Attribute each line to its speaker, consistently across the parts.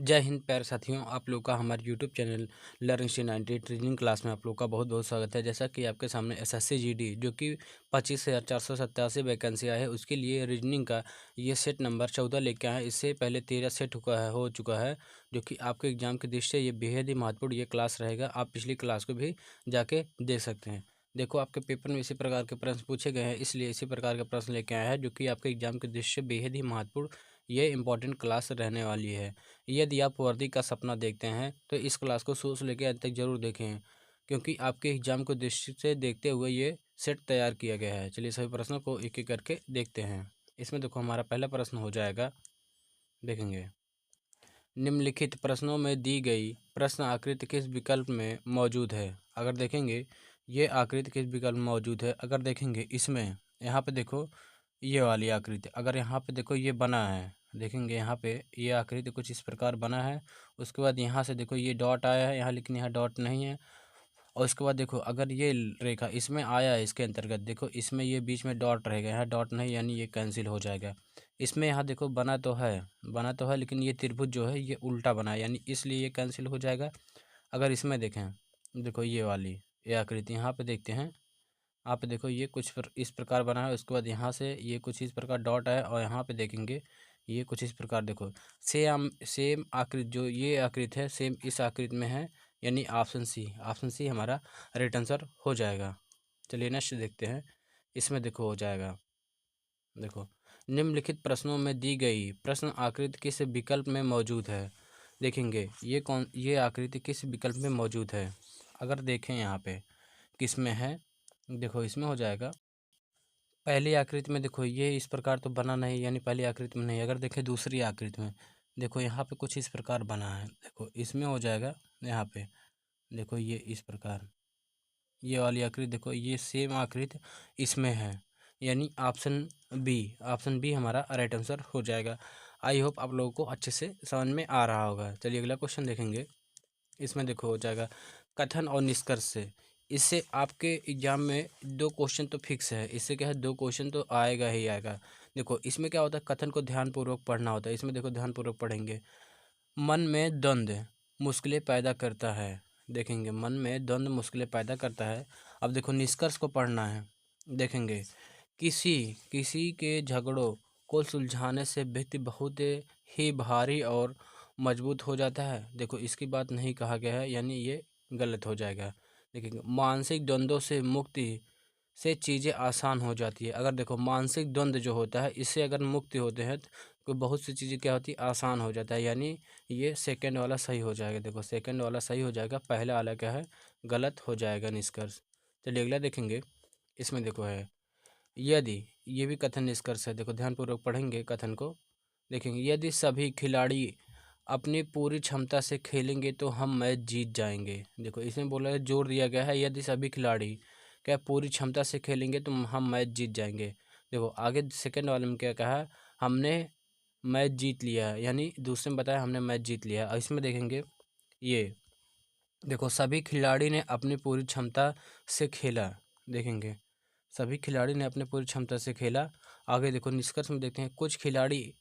Speaker 1: जय हिंद प्यारे साथियों, आप लोग का हमारे यूट्यूब चैनल लर्निंग सी 90 ट्रेनिंग क्लास में आप लोग का बहुत बहुत स्वागत है। जैसा कि आपके सामने एसएससी जीडी जो कि 25,487 वैकेंसी है, उसके लिए रीजनिंग का ये सेट नंबर 14 लेके आए। इससे पहले 13 सेट हो चुका है, जो कि आपके एग्जाम की दृष्टि से ये बेहद ही महत्वपूर्ण ये क्लास रहेगा। आप पिछली क्लास को भी जाके देख सकते हैं। देखो, आपके पेपर में इसी प्रकार के प्रश्न पूछे गए हैं, इसलिए इसी प्रकार के प्रश्न लेके आया है, जो कि आपके एग्जाम की दृष्टि से बेहद ही महत्वपूर्ण ये इंपॉर्टेंट क्लास रहने वाली है। यदि आप वर्दी का सपना देखते हैं तो इस क्लास को शुरू से लेकर अंत तक जरूर देखें, क्योंकि आपके एग्जाम को दृष्टि से देखते हुए ये सेट तैयार किया गया है। चलिए सभी प्रश्नों को एक एक करके देखते हैं। इसमें देखो, हमारा पहला प्रश्न हो जाएगा, देखेंगे, निम्नलिखित प्रश्नों में दी गई प्रश्न आकृति किस विकल्प में मौजूद है। अगर देखेंगे ये आकृति किस विकल्प में मौजूद है, अगर देखेंगे इसमें यहाँ पे देखो ये वाली आकृति, अगर यहाँ पे देखो ये बना है, देखेंगे यहाँ पे ये आकृति कुछ इस प्रकार बना है। उसके बाद यहाँ से देखो ये डॉट आया है यहाँ, लेकिन यहाँ डॉट नहीं है। और उसके बाद देखो अगर ये रेखा इसमें आया है, इसके अंतर्गत देखो इसमें ये बीच में डॉट रहेगा, यहाँ डॉट नहीं, यानी ये कैंसिल हो जाएगा। इसमें यहाँ देखो बना तो है लेकिन ये त्रिभुज जो है ये उल्टा बना है, यानी इसलिए ये कैंसिल हो जाएगा। अगर इसमें देखें, देखो ये वाली ये आकृति यहाँ पे देखते हैं, आप देखो ये कुछ इस प्रकार बना है। उसके बाद यहाँ से ये कुछ इस प्रकार डॉट है, और यहाँ पे देखेंगे ये कुछ इस प्रकार, देखो सेम आकृति जो ये आकृति है सेम इस आकृति में है, यानी ऑप्शन सी हमारा राइट आंसर हो जाएगा। चलिए नेक्स्ट देखते हैं। इसमें देखो हो जाएगा, देखो, निम्नलिखित प्रश्नों में दी गई प्रश्न आकृति किस विकल्प में मौजूद है। देखेंगे ये आकृति किस विकल्प में मौजूद है। अगर देखें यहाँ पे किस में है, देखो इसमें हो जाएगा। पहली आकृति में देखो ये इस प्रकार तो बना नहीं, यानी पहली आकृति में नहीं। अगर देखें दूसरी आकृति में, देखो यहाँ पे कुछ इस प्रकार बना है, देखो इसमें हो जाएगा। यहाँ पे देखो ये इस प्रकार ये वाली आकृति, देखो ये सेम आकृति इसमें है, यानी ऑप्शन बी हमारा राइट आंसर हो जाएगा। आई होप आप लोगों को अच्छे से समझ में आ रहा होगा। चलिए अगला क्वेश्चन देखेंगे। इसमें देखो हो जाएगा कथन और निष्कर्ष से। इससे आपके एग्जाम में 2 क्वेश्चन तो फिक्स है, इससे क्या है 2 क्वेश्चन तो आएगा ही आएगा। देखो इसमें क्या होता है, कथन को ध्यानपूर्वक पढ़ना होता है। इसमें देखो ध्यानपूर्वक पढ़ेंगे। मन में द्वंद्व मुश्किलें पैदा करता है, देखेंगे मन में द्वंद्व मुश्किलें पैदा करता है। अब देखो निष्कर्ष को पढ़ना है। देखेंगे किसी किसी के झगड़ों को सुलझाने से व्यक्ति बहुत ही भारी और मजबूत हो जाता है। देखो इसकी बात नहीं कहा गया है, यानी ये गलत हो जाएगा। देखेंगे मानसिक द्वंद्वों से मुक्ति से चीज़ें आसान हो जाती है। अगर देखो मानसिक द्वंद्व जो होता है इससे अगर मुक्ति होते हैं तो बहुत सी चीज़ें क्या होती है, आसान हो जाता है, यानी ये सेकंड वाला सही हो जाएगा। देखो सेकंड वाला सही हो जाएगा, पहला वाला क्या है गलत हो जाएगा निष्कर्ष। चलिए अगला देखेंगे। इसमें देखो है यदि, ये भी कथन निष्कर्ष है, देखो ध्यानपूर्वक पढ़ेंगे कथन को। देखेंगे यदि सभी खिलाड़ी अपनी पूरी क्षमता से खेलेंगे तो हम मैच जीत जाएंगे। देखो इसमें बोला है, जोर दिया गया है, यदि सभी खिलाड़ी क्या पूरी क्षमता से खेलेंगे तो हम मैच जीत जाएंगे। देखो आगे सेकंड वाले में क्या कहा, हमने मैच जीत लिया है, यानी दूसरे में बताया हमने मैच जीत लिया है। और इसमें देखेंगे ये देखो सभी खिलाड़ी ने अपनी पूरी क्षमता से खेला, देखेंगे सभी खिलाड़ी ने अपनी पूरी क्षमता से खेला। आगे देखो निष्कर्ष में देखते हैं कुछ खिलाड़ी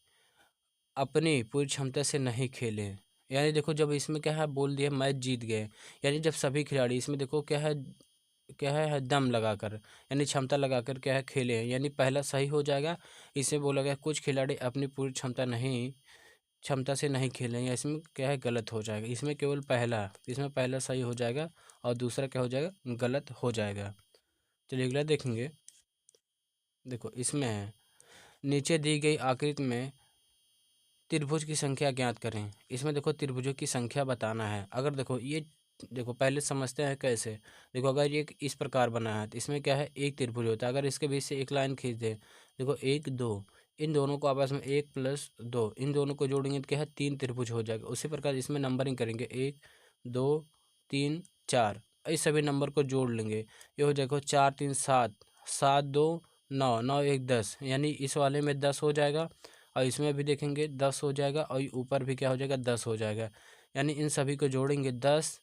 Speaker 1: अपनी पूरी क्षमता से नहीं खेले, यानी देखो जब इसमें क्या है बोल दिया मैच जीत गए, यानी जब सभी खिलाड़ी, इसमें देखो क्या है दम लगाकर, यानी क्षमता लगाकर क्या है खेले हैं, यानी पहला सही हो जाएगा। इसमें बोला गया कुछ खिलाड़ी अपनी पूरी क्षमता से नहीं खेले, या इसमें क्या है गलत हो जाएगा। इसमें केवल इसमें पहला सही हो जाएगा और दूसरा क्या हो जाएगा गलत हो जाएगा। चलिए अगला देखेंगे। देखो इसमें है नीचे दी गई आकृति में त्रिभुज की संख्या ज्ञात करें। इसमें देखो त्रिभुजों की संख्या बताना है। अगर देखो ये देखो पहले समझते हैं कैसे। देखो अगर ये इस प्रकार बना है तो इसमें क्या है एक त्रिभुज होता है। अगर इसके बीच से एक लाइन खींच दे, देखो 1 2, इन दोनों को आपस में 1 + 2, इन दोनों को जोड़ेंगे तो क्या है 3 त्रिभुज हो जाएगा। उसी प्रकार इसमें नंबरिंग करेंगे 1 2 3 4, इस सभी नंबर को जोड़ लेंगे, ये हो जाएगा 4 3 7, 7 2 9, 9 1 10, यानी इस वाले में 10 हो जाएगा और इसमें भी देखेंगे 10 हो जाएगा और ऊपर भी क्या हो जाएगा 10 हो जाएगा। यानी इन सभी को जोड़ेंगे 10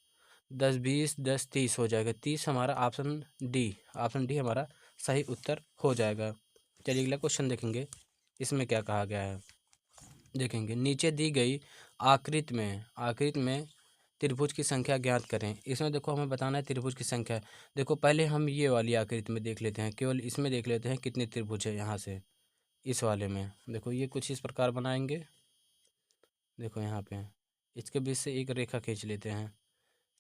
Speaker 1: 10 20 10 30 हो जाएगा। 30 हमारा ऑप्शन डी हमारा सही उत्तर हो जाएगा। चलिए अगला क्वेश्चन देखेंगे। इसमें क्या कहा गया है, देखेंगे नीचे दी गई आकृति में त्रिभुज की संख्या ज्ञात करें। इसमें देखो हमें बताना है त्रिभुज की संख्या। देखो पहले हम ये वाली आकृति में देख लेते हैं, केवल इसमें देख लेते हैं कितने त्रिभुज है। यहाँ से इस वाले में देखो ये कुछ इस प्रकार बनाएंगे। देखो यहाँ पे इसके बीच से एक रेखा खींच लेते हैं।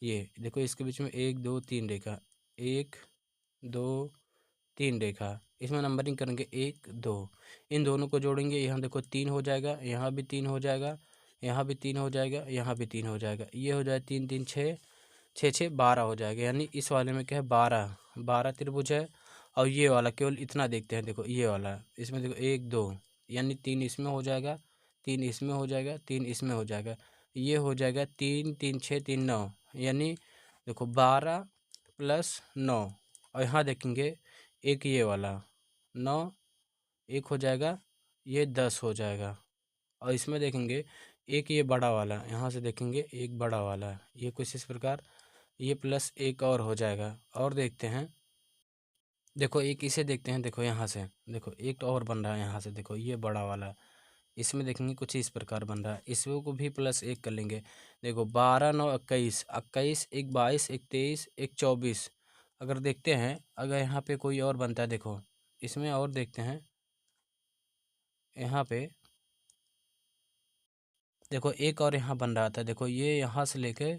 Speaker 1: ये देखो इसके बीच में 1 2 3 रेखा, 1 2 3 रेखा। इसमें नंबरिंग करेंगे 1 2, इन दोनों को जोड़ेंगे। यहाँ देखो 3 हो जाएगा, यहाँ भी 3 हो जाएगा, यहाँ भी 3 हो जाएगा, यहाँ भी 3 हो जाएगा। ये हो जाए 3 3 6, 6 6 12 हो जाएगा। यानी इस वाले में क्या है 12 त्रिभुज है। और ये वाला केवल इतना देखते हैं, देखो ये वाला इसमें देखो 1 2, यानी 3 इसमें हो जाएगा, 3 इसमें हो जाएगा, 3 इसमें हो जाएगा। ये हो जाएगा 3 3 6 3 9, यानी देखो 12 + 9। और यहाँ देखेंगे एक ये वाला 9, एक हो जाएगा, ये 10 हो जाएगा। और इसमें देखेंगे एक ये बड़ा वाला, यहाँ से देखेंगे एक बड़ा वाला, ये कुछ इस प्रकार, ये प्लस एक और हो जाएगा। और देखते हैं, देखो एक इसे देखते हैं, देखो यहाँ से देखो एक और बन रहा है। यहाँ से देखो ये बड़ा वाला, इसमें देखेंगे कुछ इस प्रकार बन रहा है। इसमें को भी प्लस एक कर लेंगे। देखो 12 9 21, 21 1 22 1 23 1 24। अगर देखते हैं, अगर यहाँ पे कोई और बनता है, देखो इसमें और देखते हैं। यहाँ पे देखो एक और यहाँ बन रहा था, देखो ये यहाँ से लेके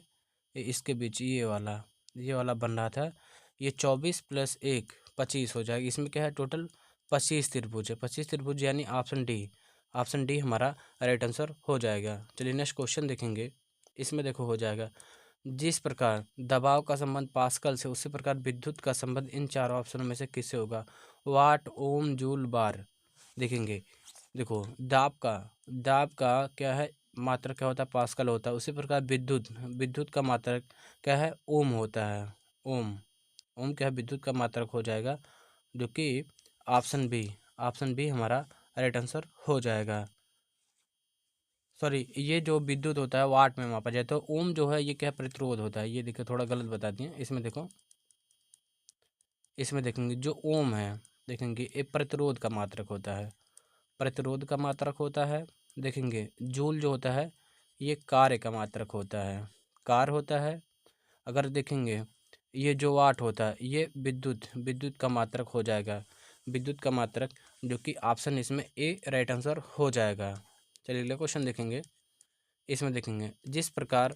Speaker 1: इसके बीच ये वाला बन रहा था। ये 24 + 1 25 हो जाएगा। इसमें क्या है टोटल 25 त्रिभुज है। 25 त्रिभुज यानी ऑप्शन डी हमारा राइट आंसर हो जाएगा। चलिए नेक्स्ट क्वेश्चन देखेंगे। इसमें देखो हो जाएगा, जिस प्रकार दबाव का संबंध पास्कल से, उसी प्रकार विद्युत का संबंध इन चारों ऑप्शनों में से किससे होगा। वाट, ओम, जूल, बार। देखेंगे देखो दाब का क्या है मात्रक क्या होता है, पास्कल होता है। उसी प्रकार विद्युत का मात्रक क्या है, ओम होता है। ओम क्या है, विद्युत का मात्रक हो जाएगा, जो कि ऑप्शन बी हमारा राइट आंसर हो जाएगा। सॉरी, ये जो विद्युत होता है वाट में मापा जाए, तो ओम जो है ये क्या प्रतिरोध होता है। ये देखो थोड़ा गलत बता दिए। इसमें देखो, इसमें देखेंगे जो ओम है, देखेंगे ये प्रतिरोध का मात्रक होता है, प्रतिरोध का मात्रक होता है। देखेंगे जूल जो होता है ये कार्य का मात्रक होता है, कार्य होता है। अगर देखेंगे ये जो वाट होता है ये विद्युत का मात्रक हो जाएगा, विद्युत का मात्रक, जो कि ऑप्शन इसमें ए राइट आंसर हो जाएगा। चलिए अगला क्वेश्चन देखेंगे। इसमें देखेंगे जिस प्रकार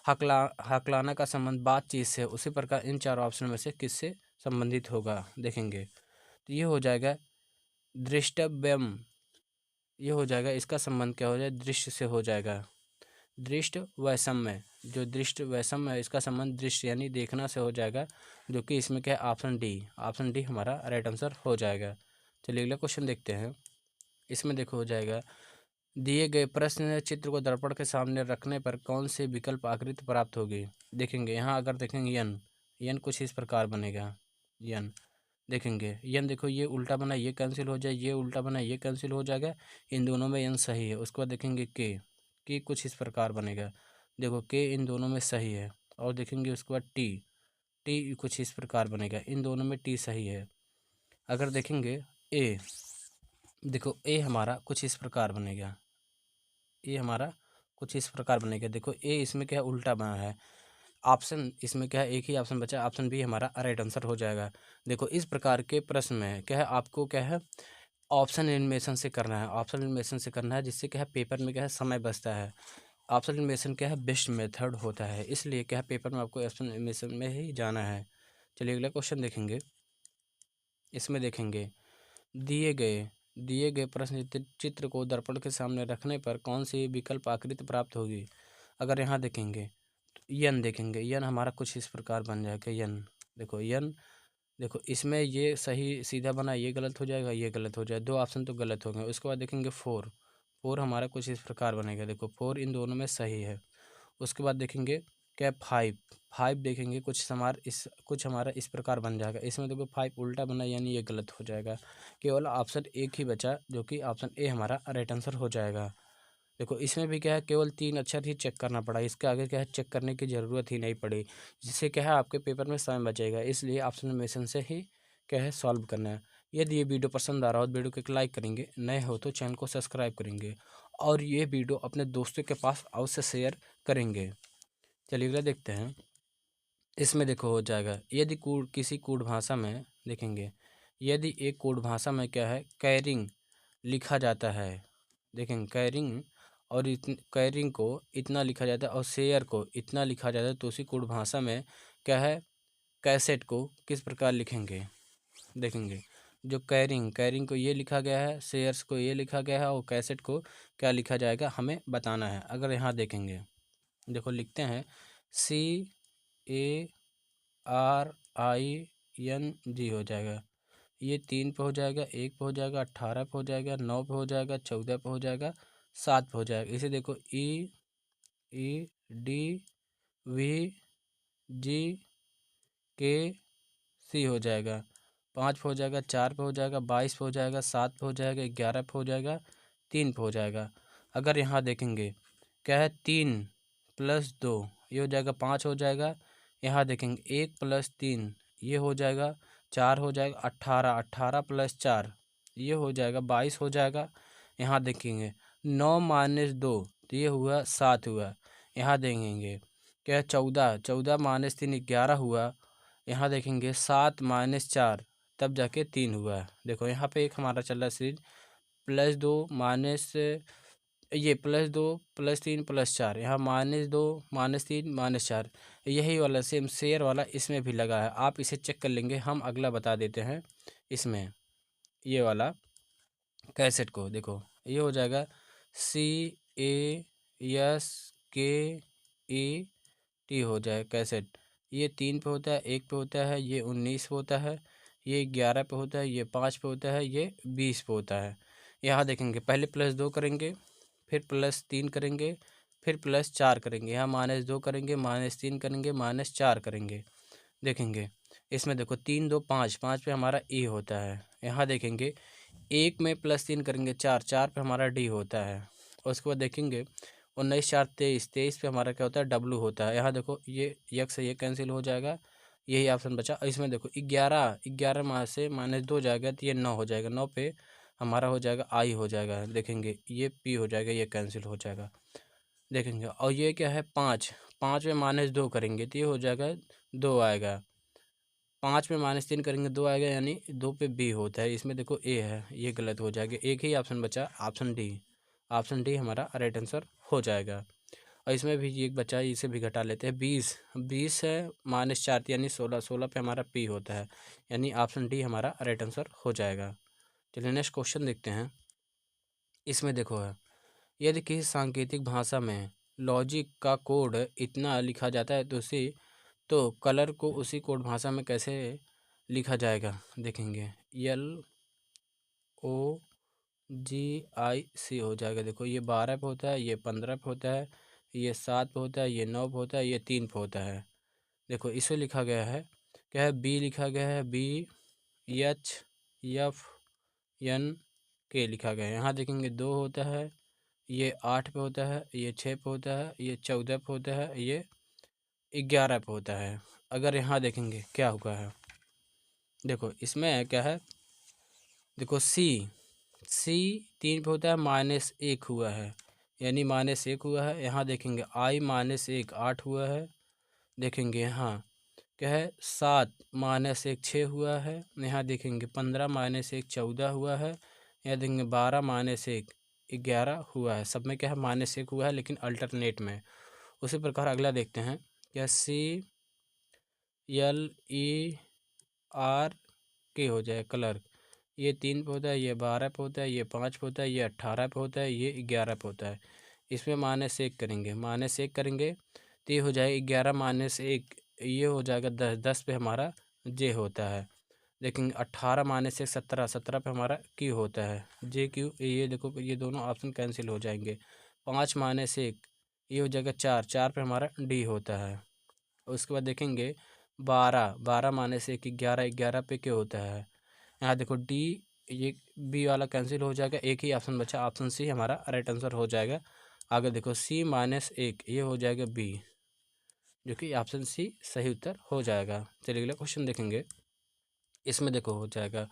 Speaker 1: हकलाना का संबंध बातचीत से, उसी प्रकार इन चार ऑप्शन में से किससे संबंधित होगा। देखेंगे तो ये हो जाएगा दृष्टव्यम, ये हो जाएगा, इसका संबंध क्या हो जाएगा, दृश्य से हो जाएगा। दृष्ट वैषम्य, जो दृष्ट वैषम्य है इसका संबंध दृश्य यानी देखना से हो जाएगा, जो कि इसमें क्या है ऑप्शन डी हमारा राइट आंसर हो जाएगा। चलिए अगला क्वेश्चन देखते हैं। इसमें देखो हो जाएगा, दिए गए प्रश्न चित्र को दर्पण के सामने रखने पर कौन से विकल्प आकृति प्राप्त होगी। देखेंगे यहाँ अगर देखेंगे यन कुछ इस प्रकार बनेगा। यन देखेंगे, यन देखो ये उल्टा बना, ये कैंसिल हो जाए, ये उल्टा बना, ये कैंसिल हो जाएगा। इन दोनों में यन सही है। उसके बाद देखेंगे के कुछ इस प्रकार बनेगा। देखो के इन दोनों में सही है। और देखेंगे उसके बाद टी कुछ इस प्रकार बनेगा, इन दोनों में टी सही है। अगर देखेंगे ए, देखो ए हमारा कुछ इस प्रकार बनेगा, ए हमारा कुछ इस प्रकार बनेगा। देखो ए इसमें क्या है उल्टा बना है। ऑप्शन इसमें क्या है, एक ही ऑप्शन बचा, ऑप्शन बी हमारा राइट आंसर हो जाएगा। देखो इस प्रकार के प्रश्न में क्या है, आपको क्या है ऑप्शन एलिमिनेशन से करना है, ऑप्शन एलिमिनेशन से करना है, जिससे क्या है पेपर में क्या है समय बचता है। ऑप्शन एलिमिनेशन क्या है बेस्ट मेथड होता है, इसलिए क्या है पेपर में आपको ऑप्शन एलिमिनेशन में ही जाना है। चलिए अगला क्वेश्चन देखेंगे। इसमें देखेंगे दिए गए प्रश्न चित्र को दर्पण के सामने रखने पर कौन सी विकल्प आकृति प्राप्त होगी। अगर यहाँ देखेंगे तो यन देखेंगे, यन हमारा कुछ इस प्रकार बन जाएगा। यन देखो इसमें ये सही सीधा बना, ये गलत हो जाएगा, ये गलत हो जाए, दो ऑप्शन तो गलत हो गए। उसके बाद देखेंगे फोर हमारा कुछ इस प्रकार बनेगा। देखो फोर इन दोनों में सही है। उसके बाद देखेंगे क्या फाइव देखेंगे कुछ हमारा इस प्रकार बन जाएगा। इसमें देखो 5 उल्टा बना, यानी ये गलत हो जाएगा। केवल ऑप्शन एक ही बचा, जो कि ऑप्शन ए हमारा राइट आंसर हो जाएगा। देखो इसमें भी क्या है केवल 3 अक्षर ही चेक करना पड़ा, इसके आगे क्या है चेक करने की ज़रूरत ही नहीं पड़ी, जिससे क्या है आपके पेपर में समय बचेगा। इसलिए ऑप्शन में से ही क्या है सॉल्व करना है। यदि ये वीडियो पसंद आ रहा हो तो वीडियो को एक लाइक करेंगे, नए हो तो चैनल को सब्सक्राइब करेंगे और ये वीडियो अपने दोस्तों के पास अवश्य शेयर करेंगे। चलिए अगला देखते हैं। इसमें देखो हो जाएगा, यदि किसी कूट भाषा में देखेंगे, यदि एक कूट भाषा में क्या है कैरिंग लिखा जाता है, देखेंगे कैरिंग और कैरिंग को इतना लिखा जाता है और शेयर को इतना लिखा जाता है, तो उसी कूट भाषा में क्या है कैसेट को किस प्रकार लिखेंगे। देखेंगे जो कैरिंग कैरिंग को ये लिखा गया है, शेयर्स को ये लिखा गया है और कैसेट को क्या लिखा जाएगा हमें बताना है। अगर यहाँ देखेंगे, देखो लिखते हैं CARING हो जाएगा, ये 3 पे हो जाएगा, 1 पे हो जाएगा, 18 पे हो जाएगा, 9 पे हो जाएगा, 14 पे हो जाएगा, 7 पे हो जाएगा। इसे देखो EEDVGK हो जाएगा, 5 पे हो जाएगा, 4 पे हो जाएगा, 22 पे हो जाएगा, 7 पे हो जाएगा, 11 पे हो जाएगा, 3 पे हो जाएगा। अगर यहाँ देखेंगे क्या है 3 + 2 ये हो जाएगा 5 हो जाएगा। यहाँ देखेंगे 1 + 3 ये हो जाएगा 4 हो जाएगा, 18 18 + 4 ये हो जाएगा 22 हो जाएगा। यहाँ देखेंगे 9 - 2 तो ये हुआ 7 हुआ। यहाँ देखेंगे क्या है 14 14 - 3 11 हुआ। यहाँ देखेंगे 7 - 4 तब जाके 3 हुआ। देखो यहाँ पे एक हमारा चल रहा है सीरीज +2 माइनस ये +2 +3 +4 यहाँ -2 -3 -4 यही वाला सेम शेयर वाला इसमें भी लगा है। आप इसे चेक कर लेंगे। हम अगला बता देते हैं इसमें ये वाला कैसेट को। देखो ये हो जाएगा CASKET हो जाए कैसेट। ये 3 पे होता है, 1 पे होता है, ये 19 पे होता है, ये 11 पे होता है, ये 5 पे होता है, ये 20 पे होता है। यहाँ देखेंगे पहले +2 करेंगे, फिर +3 करेंगे, फिर +4 करेंगे। यहाँ -2 करेंगे, -3 करेंगे, -4 करेंगे। देखेंगे इसमें देखो 3 2 5 5 पे हमारा E होता है। यहाँ देखेंगे 1 में +3 करेंगे 4 4 पे हमारा D होता है। और उसके बाद देखेंगे 19 4 23 23 पे हमारा क्या होता है W होता है। यहाँ देखो ये यक्स से ये कैंसिल हो जाएगा, यही ऑप्शन बचा। इसमें देखो 11 11 में से -2 जाएगा तो ये 9 हो जाएगा, 9 पे हमारा हो जाएगा I हो जाएगा। देखेंगे ये P हो जाएगा, ये कैंसिल हो जाएगा। देखेंगे और ये क्या है 5 5 में -2 करेंगे तो ये हो जाएगा 2 आएगा। 5 में -3 करेंगे 2 आएगा, यानी 2 पे B होता है। इसमें देखो A है, ये गलत हो जाएगा। एक ही ऑप्शन बचा ऑप्शन डी। ऑप्शन डी हमारा राइट आंसर हो जाएगा। और इसमें भी एक बचा है, इसे भी घटा लेते हैं। 20 20 है -4 यानी 16 16 पे हमारा P होता है, यानी ऑप्शन डी हमारा राइट आंसर हो जाएगा। चलिए नेक्स्ट क्वेश्चन देखते हैं। इसमें देखो है, यदि किसी सांकेतिक भाषा में लॉजिक का कोड इतना लिखा जाता है तो कलर को उसी कोड भाषा में कैसे लिखा जाएगा। देखेंगे LOGIC हो जाएगा। देखो ये 12 पे होता है, ये 15 पे होता है, ये 7 पे होता है, ये 9 पे होता है, ये 3 पे होता है। देखो इसे लिखा गया है क्या है B लिखा गया है BHFNK लिखा गया है। यहाँ देखेंगे 2 होता है, ये 8 पे होता है, ये 6 पे होता है, ये 14 पे होता है, ये 11 पे होता है। अगर यहाँ देखेंगे क्या हुआ है, देखो इसमें क्या है, देखो C 3 पे होता है, -1 हुआ है, यानी -1 हुआ है। यहाँ देखेंगे I -1 8 हुआ है। देखेंगे यहाँ क्या है 7 -1 6 हुआ है। यहाँ देखेंगे 15 -1 14 हुआ है। यहाँ देखेंगे 12 -1 11 हुआ है। सब में क्या है -1 हुआ है, लेकिन अल्टरनेट में। उसी प्रकार अगला देखते हैं क्या CLERK हो जाए कलर। ये 3 पे होता है, ये 12 पे होता है, ये 5 पे होता है, ये 18 पे होता है, ये 11 पे होता है। इसमें -1 करेंगे, -1 करेंगे तो ये हो जाएगा 11 -1 ये हो जाएगा 10 10 पे हमारा J होता है। देखेंगे 18 -1 17 17 पे हमारा Q होता है, JQ। ये देखो ये दोनों ऑप्शन कैंसिल हो जाएंगे। 5 -1 ये हो जाएगा 4 4 पे हमारा D होता है। उसके बाद देखेंगे 12 12 -1 11 11 पे क्या होता है। यहाँ देखो D, ये B वाला कैंसिल हो जाएगा, एक ही ऑप्शन बचा, ऑप्शन C हमारा राइट आंसर हो जाएगा। आगे देखो C -1 ये हो जाएगा B, जो कि ऑप्शन C सही उत्तर हो जाएगा। चलिए अगला क्वेश्चन देखेंगे। इसमें देखो हो जाएगा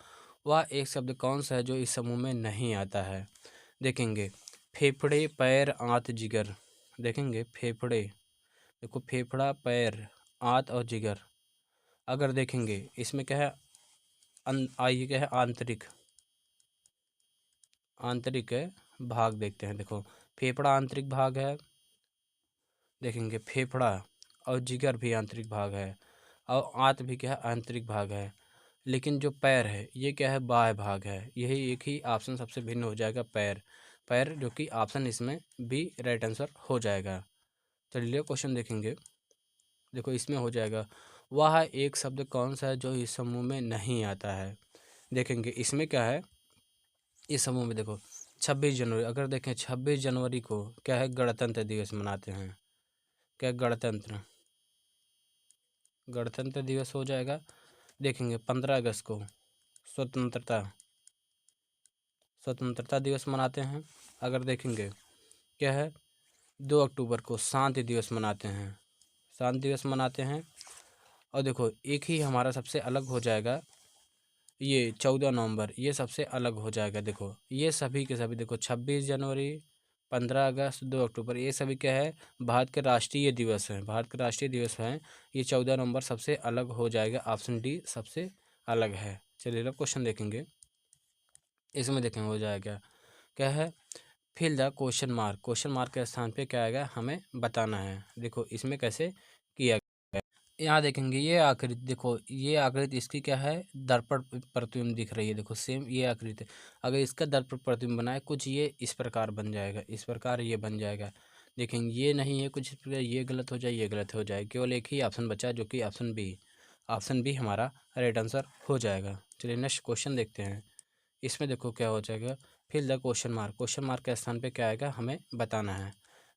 Speaker 1: वह एक शब्द कौन सा है जो इस समूह में नहीं आता है? देखेंगे फेफड़े, पैर, आंत, जिगर। देखेंगे फेफड़े, देखो फेफड़ा, पैर, आंत और जिगर। अगर देखेंगे इसमें क्या है, आइए क्या है, आंतरिक, आंतरिक है भाग देखते हैं। देखो फेफड़ा आंतरिक भाग है, देखेंगे फेफड़ा, और जिगर भी आंतरिक भाग है, और आंत भी क्या है, आंतरिक भाग है। लेकिन जो पैर है ये क्या है, बाह्य भाग है। यही एक ही ऑप्शन सबसे भिन्न हो जाएगा, पैर। पैर जो कि ऑप्शन इसमें बी राइट आंसर हो जाएगा। चलिए क्वेश्चन देखेंगे। देखो इसमें हो जाएगा, वह एक शब्द कौन सा है जो इस समूह में नहीं आता है? देखेंगे इसमें क्या है, इस समूह में देखो 26 जनवरी। अगर देखें 26 जनवरी को क्या है, गणतंत्र दिवस मनाते हैं। क्या गणतंत्र, गणतंत्र दिवस हो जाएगा। देखेंगे 15 अगस्त को स्वतंत्रता, स्वतंत्रता दिवस मनाते हैं। अगर देखेंगे क्या है, 2 अक्टूबर को शांति दिवस मनाते हैं, शांति दिवस मनाते हैं। और देखो एक ही हमारा सबसे अलग हो जाएगा, ये 14 नवंबर, ये सबसे अलग हो जाएगा। देखो ये सभी के सभी, देखो 26 जनवरी, 15 अगस्त, 2 अक्टूबर, ये सभी क्या है, भारत के राष्ट्रीय दिवस हैं, भारत के राष्ट्रीय दिवस हैं। ये 14 नवंबर सबसे अलग हो जाएगा, ऑप्शन डी सबसे अलग है। चलिए अब क्वेश्चन देखेंगे। इसमें देखेंगे हो जाएगा क्या है, fill the question mark, question mark के स्थान पे क्या आएगा हमें बताना है। देखो इसमें कैसे किया, यहाँ देखेंगे ये आकृति, देखो ये आकृति इसकी क्या है, दर्पण प्रतिबिंब दिख रही है। देखो सेम ये आकृति, अगर इसका दर्पण प्रतिबिंब बनाए कुछ ये इस प्रकार बन जाएगा, इस प्रकार ये बन जाएगा। देखेंगे ये नहीं है कुछ इस प्रकार, ये गलत हो जाए, ये गलत हो जाए, केवल एक ही ऑप्शन बचा जो कि ऑप्शन बी, ऑप्शन बी हमारा राइट आंसर हो जाएगा। चलिए नेक्स्ट क्वेश्चन देखते हैं। इसमें देखो क्या हो जाएगा, fill the question mark, question mark के स्थान पे क्या आएगा हमें बताना है।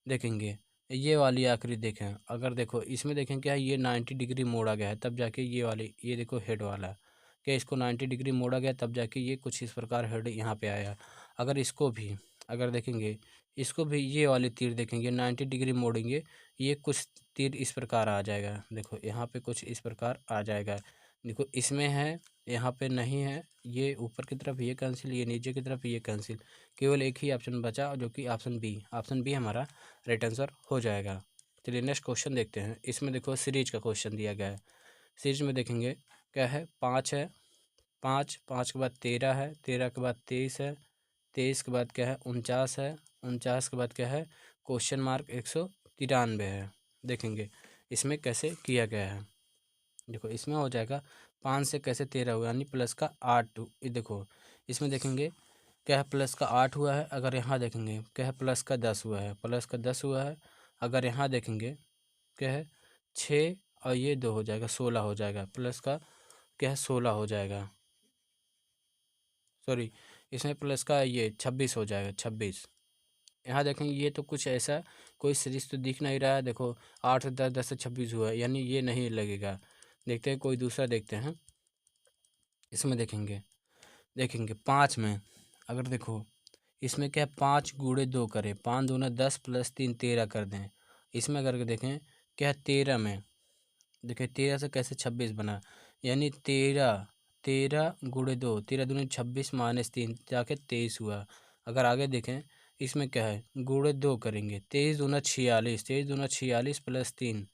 Speaker 1: देखेंगे ये वाली आकृति देखें, अगर देखो इसमें देखें क्या है, ये 90 डिग्री मोड़ा गया है, तब जाके ये वाली, ये देखो हेड वाला, क्या इसको 90 डिग्री मोड़ा गया तब जाके ये कुछ इस प्रकार हेड यहाँ पे आया। अगर इसको भी, अगर देखेंगे इसको भी ये वाले तीर देखेंगे 90 डिग्री मोड़ेंगे, ये कुछ तीर इस प्रकार आ जाएगा। देखो यहाँ पे कुछ इस प्रकार आ जाएगा। देखो इसमें है, यहाँ पे नहीं है, ये ऊपर की तरफ ये कैंसिल, ये नीचे की तरफ ये कैंसिल, केवल एक ही ऑप्शन बचा जो कि ऑप्शन बी, ऑप्शन बी हमारा राइट आंसर हो जाएगा। चलिए नेक्स्ट क्वेश्चन देखते हैं। इसमें देखो सीरीज का क्वेश्चन दिया गया है। सीरीज में देखेंगे क्या है, 5 है, 5, 5 के बाद 13 है, 13 के बाद 23 है, 23 के बाद क्या है 49 है, 49 के बाद क्या है क्वेश्चन मार्क 193 है। देखेंगे इसमें कैसे किया गया है। देखो इसमें हो जाएगा 5 से कैसे 13 हुआ, यानी प्लस का 8। देखो इसमें देखेंगे क्या है, प्लस का 8 हुआ है। अगर यहाँ देखेंगे क्या है, प्लस का 10 हुआ है, प्लस का 10 हुआ है। अगर यहाँ देखेंगे क्या है 6 और ये 2 हो जाएगा, 16 हो जाएगा, प्लस का क्या है 16 हो जाएगा, सॉरी इसमें प्लस का ये 26 हो जाएगा, 26। यहाँ देखेंगे ये तो कुछ ऐसा कोई सीरीज तो दिख नहीं रहा है। देखो 8 से 10, 10 से 26 हुआ है, यानी ये नहीं लगेगा। देखते हैं कोई दूसरा देखते हैं। इसमें देखेंगे, देखेंगे 5 में, अगर देखो इसमें क्या है 5 × 2 करें, 5 दूना 10 प्लस 3 13 कर दें। इसमें करके देखें क्या है 13 में, देखिए 13 से कैसे 26 बना, यानी 13, 13 × 2, 13 दूनी 26 -3 जाके 23 हुआ। अगर आगे देखें इसमें क्या है, × 2 करेंगे, 23 दूना 46, 23 दूना 46 प्लस 3,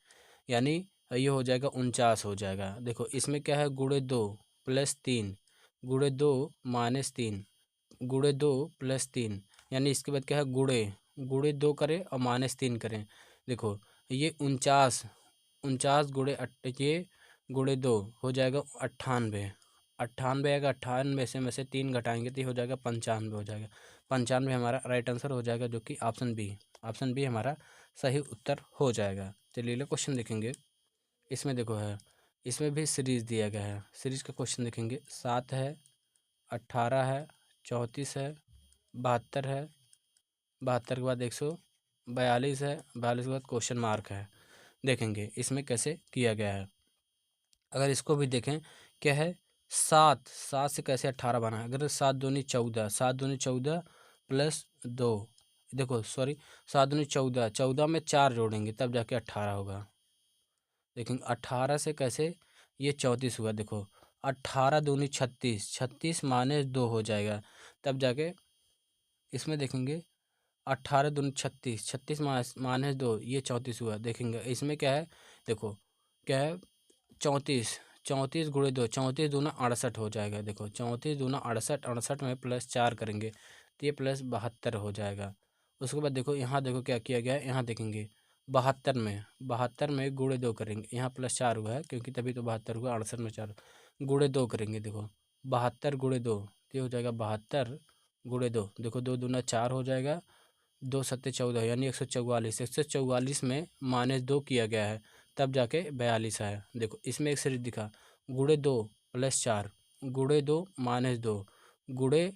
Speaker 1: यानी ये हो जाएगा 49 हो जाएगा। देखो इसमें क्या है × 2 प्लस 3, × 2 -3, × 2 प्लस 3, यानी इसके बाद क्या है × 2 करें और -3 करें। देखो ये 49, 49 ये × 2 हो जाएगा 98, 98 आएगा। 98 से में से 3 घटाएंगे तो ये हो जाएगा 95 हो जाएगा। 95 हमारा राइट आंसर हो जाएगा, जो कि ऑप्शन बी, ऑप्शन बी हमारा सही उत्तर हो जाएगा। चलिए अगला क्वेश्चन देखेंगे। इसमें देखो है, इसमें भी सीरीज दिया गया है। सीरीज का क्वेश्चन देखेंगे, 7 है, 18 है, 34 है, 72 है, 72 के बाद 142 है, 42 के बाद क्वेश्चन मार्क है। देखेंगे इसमें कैसे किया गया है। अगर इसको भी देखें क्या है, 7, 7 से कैसे 18 बना है। अगर 7 दूनी 14, 7 दूनी 14 प्लस 2, देखो सॉरी 7 दूनी 14, 14 में 4 जोड़ेंगे तब जाके 18 होगा। लेकिन 18 से कैसे ये 34 हुआ। देखो 18 दूनी 36, 36 माइनस 2 हो जाएगा, तब जाके इसमें देखेंगे 18 दूनी 36, 36 माइनस 2 ये 34 हुआ। देखेंगे इसमें क्या है, देखो क्या है 34, 34 गुणे 2, 34 दूना 68 हो जाएगा। देखो 34 दूना 68, 68 में +4 करेंगे तो ये +72 हो जाएगा। उसके बाद देखो यहाँ देखो क्या किया गया है, यहाँ देखेंगे 72 में गुणे 2 करेंगे, यहाँ +4 हुआ है क्योंकि तभी तो 72 हुआ, 68 में 4 गुणे 2 करेंगे। देखो 72 गुणे 2 ये हो जाएगा 72 गुणे 2, देखो 2 दूना 4 हो जाएगा, 2 सत्ते 14 यानी 144, 144 में -2 किया गया है तब जाके 42 आया। देखो इसमें एक सीरीज दिखा, गुणे 2 +4 गुणे 2 -2 गुणे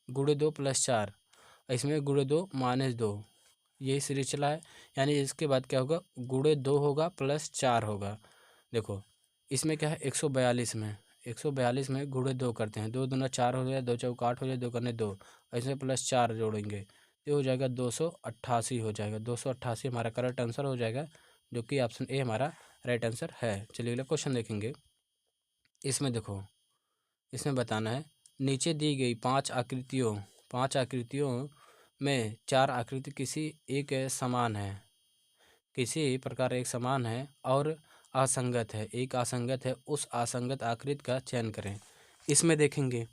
Speaker 1: गुणे 2 +4, इसमें गुणे 2 -2 यही सीरीज चला है। यानी इसके बाद क्या होगा, गुणे 2 होगा +4 होगा। देखो इसमें क्या है 142 में गुणे 2 करते हैं, 2 दूना 4 हो जाए, 2 चौका 8 हो जाए, 2 करने 2, इसमें +4 जोड़ेंगे ये हो जाएगा 288 हो जाएगा। 288 हमारा करेक्ट आंसर हो जाएगा, जो कि ऑप्शन ए हमारा राइट आंसर है। चलिए अगला क्वेश्चन देखेंगे। इसमें देखो इसमें बताना है, नीचे दी गई 5 आकृतियों में 4 आकृति किसी एक समान है, किसी प्रकार एक समान है और असंगत है, एक असंगत है, उस असंगत आकृति का चयन करें। इसमें देखेंगे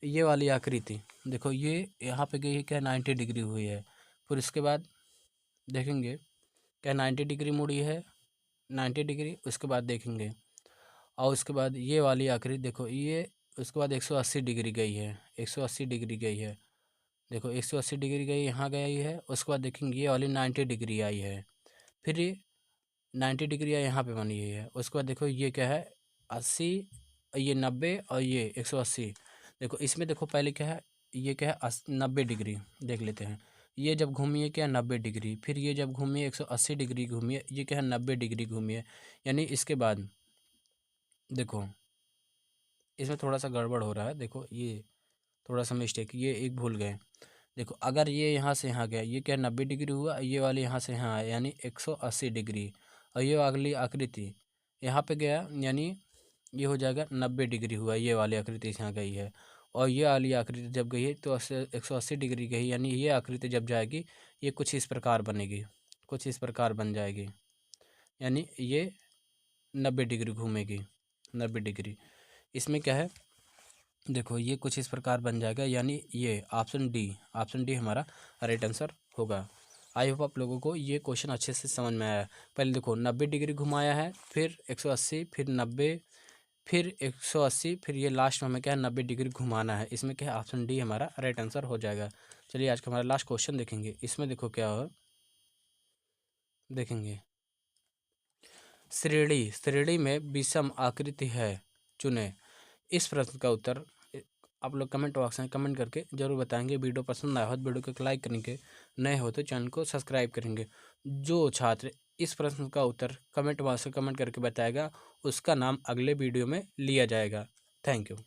Speaker 1: ये वाली आकृति, देखो ये यहाँ पे गई है क्या 90 डिग्री हुई है, फिर इसके बाद देखेंगे क्या 90 डिग्री मुड़ी है, 90 डिग्री। उसके बाद देखेंगे और उसके बाद ये वाली आकृति देखो ये, उसके बाद 180 डिग्री गई है, 180 डिग्री गई है। देखो 180 डिग्री गई, यहाँ गई है। उसके बाद देखेंगे ये वाली 90 डिग्री आई है, फिर ये 90 डिग्री यहाँ पे बनी हुई है। उसके बाद देखो ये क्या है 80, ये 90 और ये 180। देखो इसमें देखो पहले क्या है, ये क्या है 90 डिग्री देख लेते हैं। ये जब घूमी है क्या 90 डिग्री, फिर ये जब घूमी है 180 डिग्री घूमी है, ये क्या है 90 डिग्री घूमी है। यानी इसके बाद देखो इसमें थोड़ा सा गड़बड़ हो रहा है, देखो ये थोड़ा सा मिस्टेक, ये एक भूल गए। देखो अगर ये यहाँ से यहाँ गया, ये क्या 90 डिग्री हुआ, ये वाली यहाँ से यहाँ आया यानी 180 डिग्री, और ये अगली आकृति यहाँ पे गया यानी ये हो जाएगा 90 डिग्री हुआ, ये वाली आकृति यहाँ गई है। और ये वाली आकृति जब गई है तो 180 डिग्री गई, यानी ये आकृति जब जाएगी ये कुछ इस प्रकार बनेगी, कुछ इस प्रकार बन जाएगी, यानी ये 90 डिग्री घूमेगी, 90 डिग्री। इसमें क्या है देखो ये कुछ इस प्रकार बन जाएगा, यानी ये ऑप्शन डी हमारा राइट आंसर होगा। आई होप आप लोगों को ये क्वेश्चन अच्छे से समझ में आया। पहले देखो 90 डिग्री घुमाया है, फिर 180, फिर 90, फिर 180, फिर ये लास्ट में हमें क्या है 90 डिग्री घुमाना है। इसमें क्या है ऑप्शन डी हमारा राइट आंसर हो जाएगा। चलिए आज का हमारा लास्ट क्वेश्चन देखेंगे। इसमें देखो क्या हो, देखेंगे श्रेणी में विषम आकृति है, चुने। इस प्रश्न का उत्तर आप लोग कमेंट बॉक्स में कमेंट करके जरूर बताएंगे। वीडियो पसंद आया हो तो वीडियो को लाइक करेंगे, नए हो तो चैनल को सब्सक्राइब करेंगे। जो छात्र इस प्रश्न का उत्तर कमेंट बॉक्स में कमेंट करके बताएगा उसका नाम अगले वीडियो में लिया जाएगा। Thank you.